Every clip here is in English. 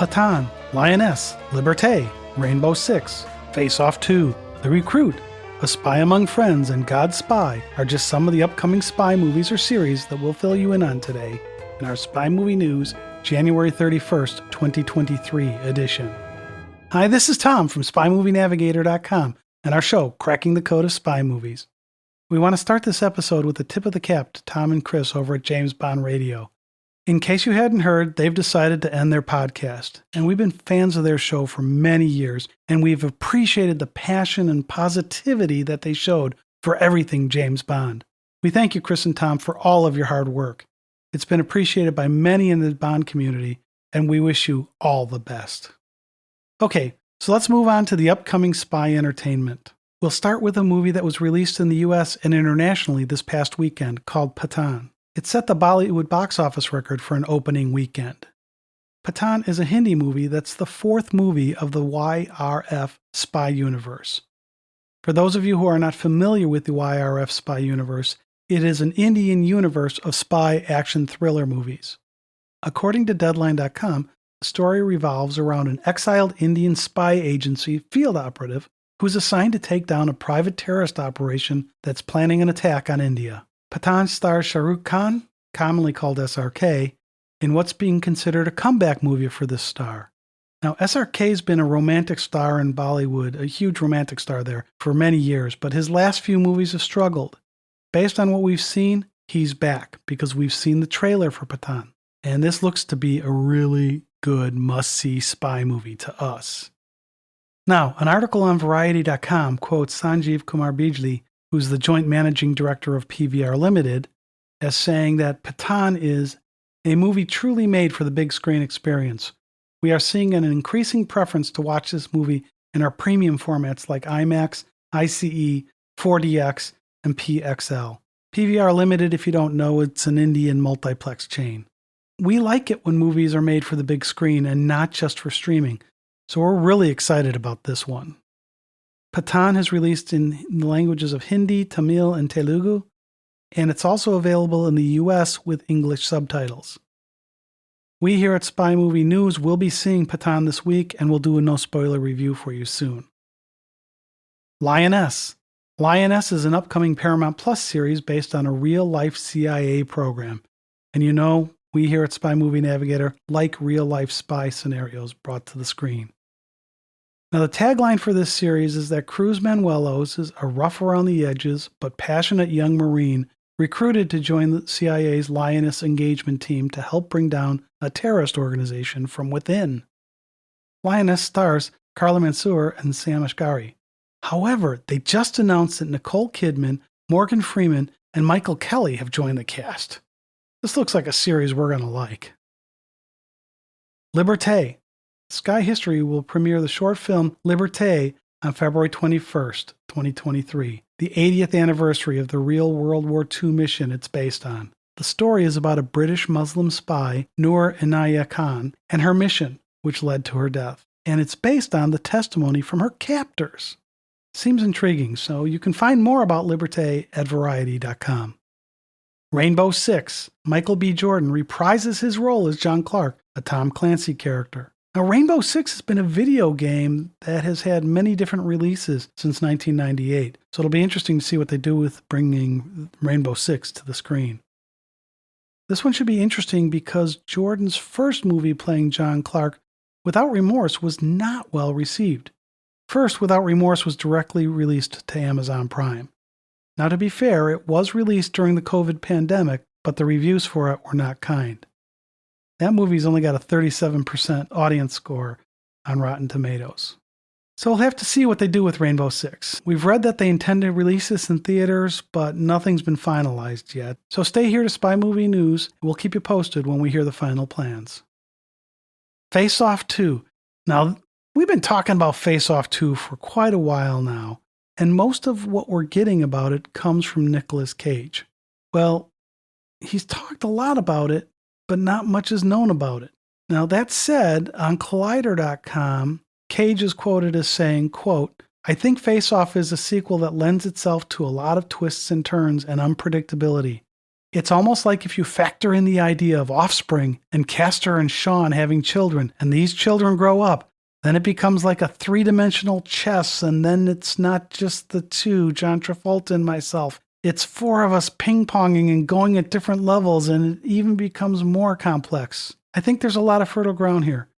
Pathaan, Lioness, Liberté, Rainbow Six, Face Off 2, The Recruit, A Spy Among Friends, and God's Spy are just some of the upcoming spy movies or series that we'll fill you in on today in our Spy Movie News January 31st, 2023 edition. Hi, this is Tom from SpyMovieNavigator.com and our show, Cracking the Code of Spy Movies. We want to start this episode with a tip of the cap to Tom and Chris over at James Bond Radio. In case you hadn't heard, they've decided to end their podcast, and we've been fans of their show for many years, and we've appreciated the passion and positivity that they showed for everything James Bond. We thank you, Chris and Tom, for all of your hard work. It's been appreciated by many in the Bond community, and we wish you all the best. Okay, so let's move on to the upcoming spy entertainment. We'll start with a movie that was released in the US and internationally this past weekend called Pathaan. It set the Bollywood box office record for an opening weekend. Pathaan is a Hindi movie that's the fourth movie of the YRF spy universe. For those of you who are not familiar with the YRF spy universe, it is an Indian universe of spy action thriller movies. According to Deadline.com, the story revolves around an exiled Indian spy agency field operative who's assigned to take down a private terrorist operation that's planning an attack on India. Pathaan stars Shah Rukh Khan, commonly called SRK, in what's being considered a comeback movie for this star. Now, SRK's been a romantic star in Bollywood, a huge romantic star there, for many years, but his last few movies have struggled. Based on what we've seen, he's back, because we've seen the trailer for Pathaan, and this looks to be a really good must-see spy movie to us. Now, an article on Variety.com quotes Sanjeev Kumar Bijli, who's the joint managing director of PVR Limited, as saying that Pathaan is a movie truly made for the big screen experience. We are seeing an increasing preference to watch this movie in our premium formats like IMAX, ICE, 4DX, and PXL. PVR Limited, if you don't know, it's an Indian multiplex chain. We like it when movies are made for the big screen and not just for streaming, so we're really excited about this one. Pathaan is released in the languages of Hindi, Tamil, and Telugu, and it's also available in the US with English subtitles. We here at Spy Movie News will be seeing Pathaan this week, and we'll do a no-spoiler review for you soon. Lioness. Lioness is an upcoming Paramount Plus series based on a real-life CIA program. And you know, we here at Spy Movie Navigator like real-life spy scenarios brought to the screen. Now, the tagline for this series is that Cruz Manuelos is a rough around the edges but passionate young Marine recruited to join the CIA's Lioness engagement team to help bring down a terrorist organization from within. Lioness stars Carla Mansour and Sam Asghari. However, they just announced that Nicole Kidman, Morgan Freeman, and Michael Kelly have joined the cast. This looks like a series we're going to like. Liberté. Sky History will premiere the short film Liberté on February 21st, 2023, the 80th anniversary of the real World War II mission it's based on. The story is about a British Muslim spy, Noor Inaya Khan, and her mission, which led to her death. And it's based on the testimony from her captors. Seems intriguing, so you can find more about Liberté at Variety.com. Rainbow Six. Michael B. Jordan reprises his role as John Clark, a Tom Clancy character. Now, Rainbow Six has been a video game that has had many different releases since 1998, so it'll be interesting to see what they do with bringing Rainbow Six to the screen. This one should be interesting because Jordan's first movie playing John Clark, Without Remorse, was not well received. First, Without Remorse was directly released to Amazon Prime. Now, to be fair, it was released during the COVID pandemic, but the reviews for it were not kind. That movie's only got a 37% audience score on Rotten Tomatoes. So we'll have to see what they do with Rainbow Six. We've read that they intend to release this in theaters, but nothing's been finalized yet. So stay here to Spy Movie News, and we'll keep you posted when we hear the final plans. Face Off 2. Now, we've been talking about Face Off 2 for quite a while now, and most of what we're getting about it comes from Nicolas Cage. Well, he's talked a lot about it, but not much is known about it. Now, that said, on Collider.com, Cage is quoted as saying, quote, "I think Face Off is a sequel that lends itself to a lot of twists and turns and unpredictability. It's almost like if you factor in the idea of offspring and Castor and Sean having children, and these children grow up, then it becomes like a three-dimensional chess, and then it's not just the two, John Travolta and myself. It's four of us ping-ponging and going at different levels, and it even becomes more complex. I think there's a lot of fertile ground here.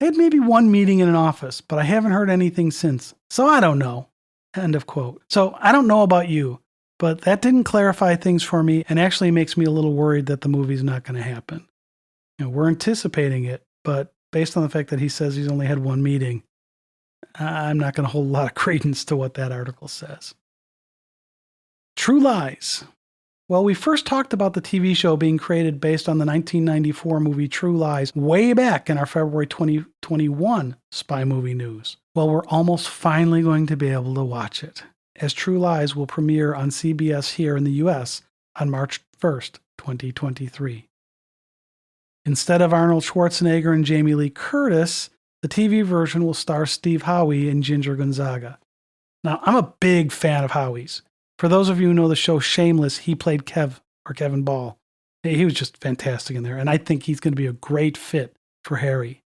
I had maybe one meeting in an office, but I haven't heard anything since, so I don't know. End of quote. So I don't know about you, but that didn't clarify things for me and actually makes me a little worried that the movie's not going to happen. We're anticipating it, but based on the fact that he says he's only had one meeting, I'm not going to hold a lot of credence to what that article says. True Lies. Well, we first talked about the TV show being created based on the 1994 movie True Lies way back in our February 2021 Spy Movie News. Well, we're almost finally going to be able to watch it, as True Lies will premiere on CBS here in the US on March 1st, 2023. Instead of Arnold Schwarzenegger and Jamie Lee Curtis, the TV version will star Steve Howie and Ginger Gonzaga. Now, I'm a big fan of Howie's. For those of you who know the show Shameless, he played Kevin Ball. He was just fantastic in there, and I think he's going to be a great fit for Harry.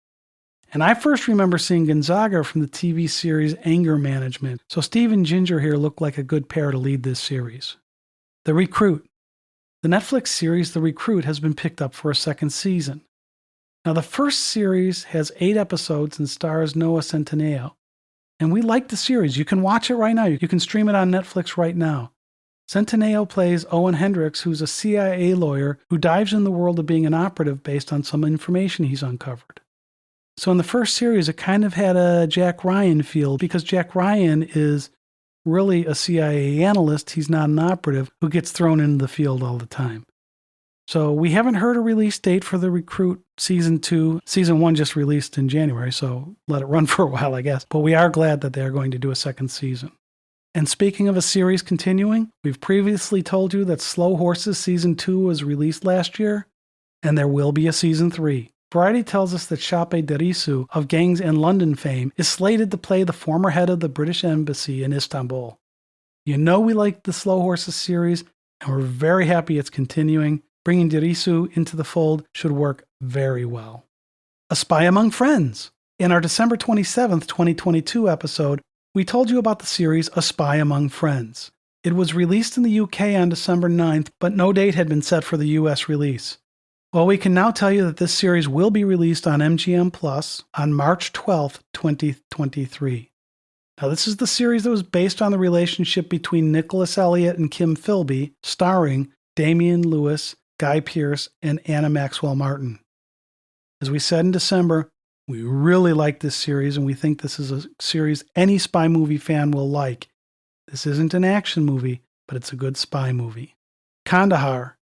And I first remember seeing Gonzaga from the TV series Anger Management, so Steve and Ginger here look like a good pair to lead this series. The Recruit. The Netflix series The Recruit has been picked up for a second season. Now, the first series has 8 episodes and stars Noah Centineo. And we like the series. You can watch it right now. You can stream it on Netflix right now. Centineo plays Owen Hendricks, who's a CIA lawyer who dives in the world of being an operative based on some information he's uncovered. So in the first series, it kind of had a Jack Ryan feel, because Jack Ryan is really a CIA analyst. He's not an operative who gets thrown into the field all the time. So we haven't heard a release date for The Recruit Season 2. Season 1 just released in January, so let it run for a while, I guess. But we are glad that they are going to do a second season. And speaking of a series continuing, we've previously told you that Slow Horses Season 2 was released last year, and there will be a Season 3. Variety tells us that Shape Derisu of Gangs and London fame is slated to play the former head of the British Embassy in Istanbul. You know we like the Slow Horses series, and we're very happy it's continuing. Bringing Derisu into the fold should work very well. A Spy Among Friends. In our December 27th, 2022 episode, we told you about the series A Spy Among Friends. It was released in the UK on December 9th, but no date had been set for the US release. Well, we can now tell you that this series will be released on MGM Plus on March 12th, 2023. Now, this is the series that was based on the relationship between Nicholas Elliott and Kim Philby, starring Damian Lewis, Guy Pearce, and Anna Maxwell Martin. As we said in December, we really like this series, and we think this is a series any spy movie fan will like. This isn't an action movie, but it's a good spy movie. Kandahar.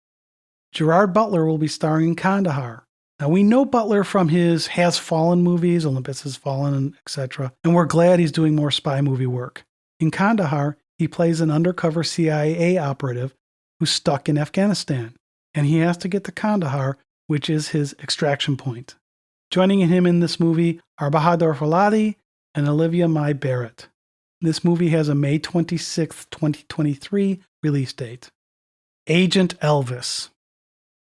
Gerard Butler will be starring in Kandahar. Now, we know Butler from his Has Fallen movies, Olympus Has Fallen, etc., and we're glad he's doing more spy movie work. In Kandahar, he plays an undercover CIA operative who's stuck in Afghanistan, and he has to get to Kandahar, which is his extraction point. Joining him in this movie are Bahadur Faladi and Olivia Mai Barrett. This movie has a May 26, 2023 release date. Agent Elvis.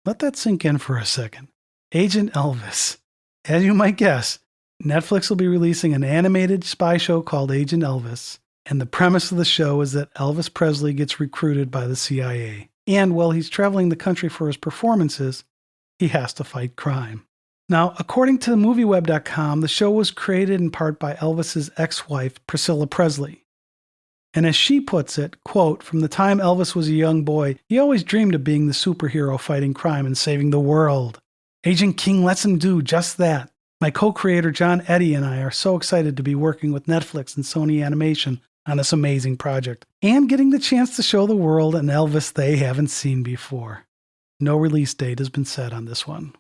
Let that sink in for a second. Agent Elvis. As you might guess, Netflix will be releasing an animated spy show called Agent Elvis, and the premise of the show is that Elvis Presley gets recruited by the CIA. And while he's traveling the country for his performances, he has to fight crime. Now, according to MovieWeb.com, the show was created in part by Elvis's ex-wife, Priscilla Presley. And as she puts it, quote, "From the time Elvis was a young boy, he always dreamed of being the superhero fighting crime and saving the world. Agent King lets him do just that. My co-creator John Eddy and I are so excited to be working with Netflix and Sony Animation on this amazing project, and getting the chance to show the world an Elvis they haven't seen before." No release date has been set on this one.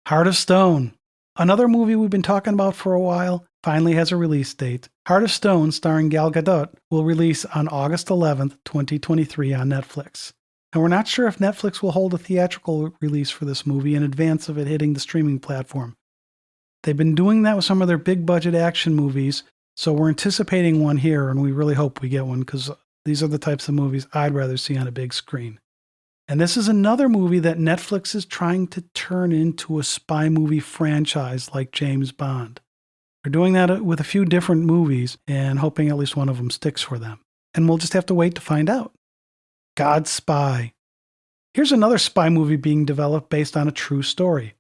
Heart of Stone. Another movie we've been talking about for a while finally has a release date. Heart of Stone, starring Gal Gadot, will release on August 11th, 2023 on Netflix. And we're not sure if Netflix will hold a theatrical release for this movie in advance of it hitting the streaming platform. They've been doing that with some of their big budget action movies, so we're anticipating one here, and we really hope we get one, because these are the types of movies I'd rather see on a big screen. And this is another movie that Netflix is trying to turn into a spy movie franchise like James Bond. They're doing that with a few different movies and hoping at least one of them sticks for them. And we'll just have to wait to find out. God's Spy. Here's another spy movie being developed based on a true story.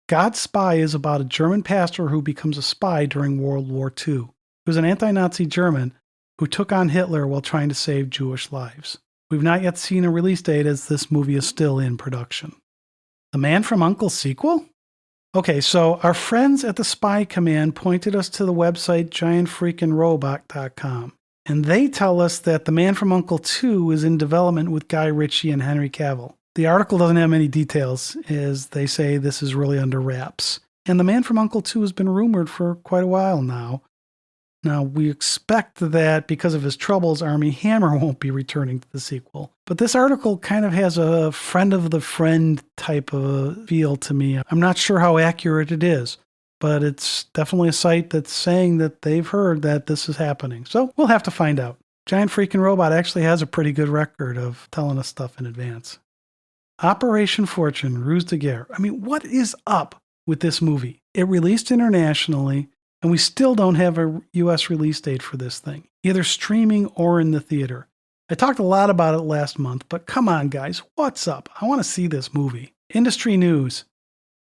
God's Spy is about a German pastor who becomes a spy during World War II. He was an anti-Nazi German who took on Hitler while trying to save Jewish lives. We've not yet seen a release date as this movie is still in production. The Man from U.N.C.L.E. sequel? Okay, so our friends at the Spy Command pointed us to the website giantfreakinrobot.com. And they tell us that The Man from U.N.C.L.E. 2 is in development with Guy Ritchie and Henry Cavill. The article doesn't have many details, as they say this is really under wraps. And The Man from U.N.C.L.E. 2 has been rumored for quite a while now. Now, we expect that because of his troubles, Armie Hammer won't be returning to the sequel. But this article kind of has a friend of the friend type of feel to me. I'm not sure how accurate it is, but it's definitely a site that's saying that they've heard that this is happening. So we'll have to find out. Giant Freaking Robot actually has a pretty good record of telling us stuff in advance. Operation Fortune, Ruse de Guerre. I mean, what is up with this movie? It released internationally, and we still don't have a US release date for this thing, either streaming or in the theater. I talked a lot about it last month, but come on, guys, what's up? I want to see this movie. Industry news.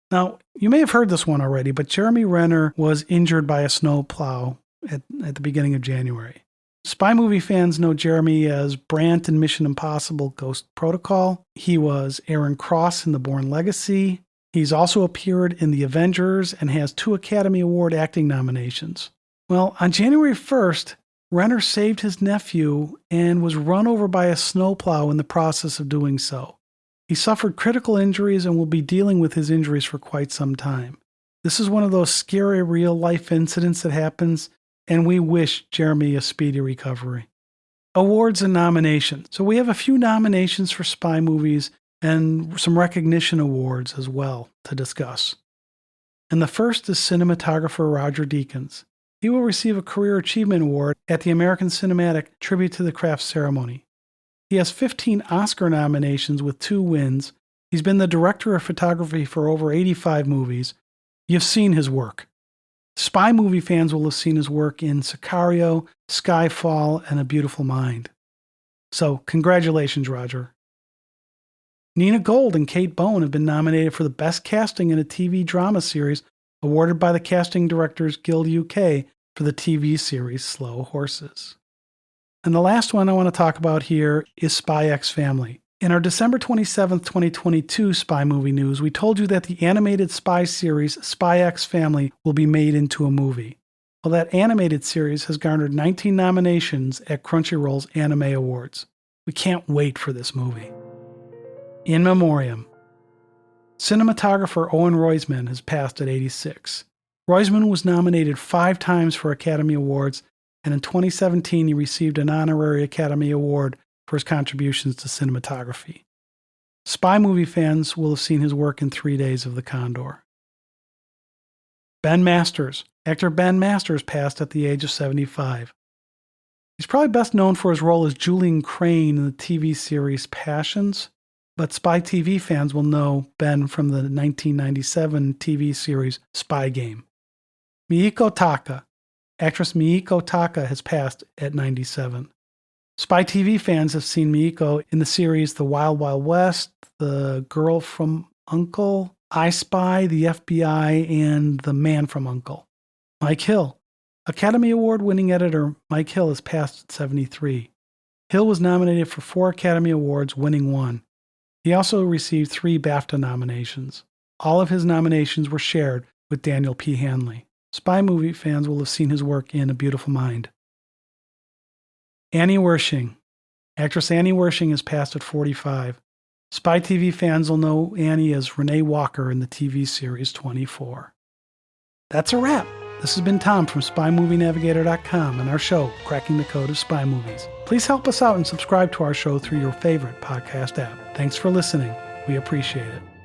Now, you may have heard this one already, but Jeremy Renner was injured by a snowplow at the beginning of January. Spy movie fans know Jeremy as Brant in Mission Impossible Ghost Protocol. He was Aaron Cross in The Bourne Legacy. He's also appeared in The Avengers and has 2 Academy Award acting nominations. Well, on January 1st, Renner saved his nephew and was run over by a snowplow in the process of doing so. He suffered critical injuries and will be dealing with his injuries for quite some time. This is one of those scary real-life incidents that happens, and we wish Jeremy a speedy recovery. Awards and nominations. So we have a few nominations for spy movies and some recognition awards as well to discuss. And the first is cinematographer Roger Deakins. He will receive a Career Achievement Award at the American Cinematic Tribute to the Craft ceremony. He has 15 Oscar nominations with 2 wins. He's been the director of photography for over 85 movies. You've seen his work. Spy movie fans will have seen his work in Sicario, Skyfall, and A Beautiful Mind. So, congratulations, Roger. Nina Gold and Kate Bone have been nominated for the Best Casting in a TV Drama Series, awarded by the Casting Directors Guild UK for the TV series Slow Horses. And the last one I want to talk about here is Spy X Family. In our December 27th, 2022 Spy Movie News, we told you that the animated spy series Spy X Family will be made into a movie. Well, that animated series has garnered 19 nominations at Crunchyroll's Anime Awards. We can't wait for this movie. In Memoriam. Cinematographer Owen Roizman has passed at 86. Roizman was nominated 5 times for Academy Awards, and in 2017 he received an honorary Academy Award for his contributions to cinematography. Spy movie fans will have seen his work in 3 Days of the Condor. Ben Masters. Actor Ben Masters passed at the age of 75. He's probably best known for his role as Julian Crane in the TV series Passions, but Spy TV fans will know Ben from the 1997 TV series Spy Game. Mieko Taka. Actress Mieko Taka has passed at 97. Spy TV fans have seen Mieko in the series The Wild Wild West, The Girl from U.N.C.L.E, I Spy, The FBI, and The Man from U.N.C.L.E. Mike Hill. Academy Award-winning editor Mike Hill has passed at 73. Hill was nominated for 4 Academy Awards, winning 1. He also received 3 BAFTA nominations. All of his nominations were shared with Daniel P. Hanley. Spy movie fans will have seen his work in A Beautiful Mind. Annie Wershing. Actress Annie Wershing has passed at 45. Spy TV fans will know Annie as Renee Walker in the TV series 24. That's a wrap. This has been Tom from SpyMovieNavigator.com and our show, Cracking the Code of Spy Movies. Please help us out and subscribe to our show through your favorite podcast app. Thanks for listening. We appreciate it.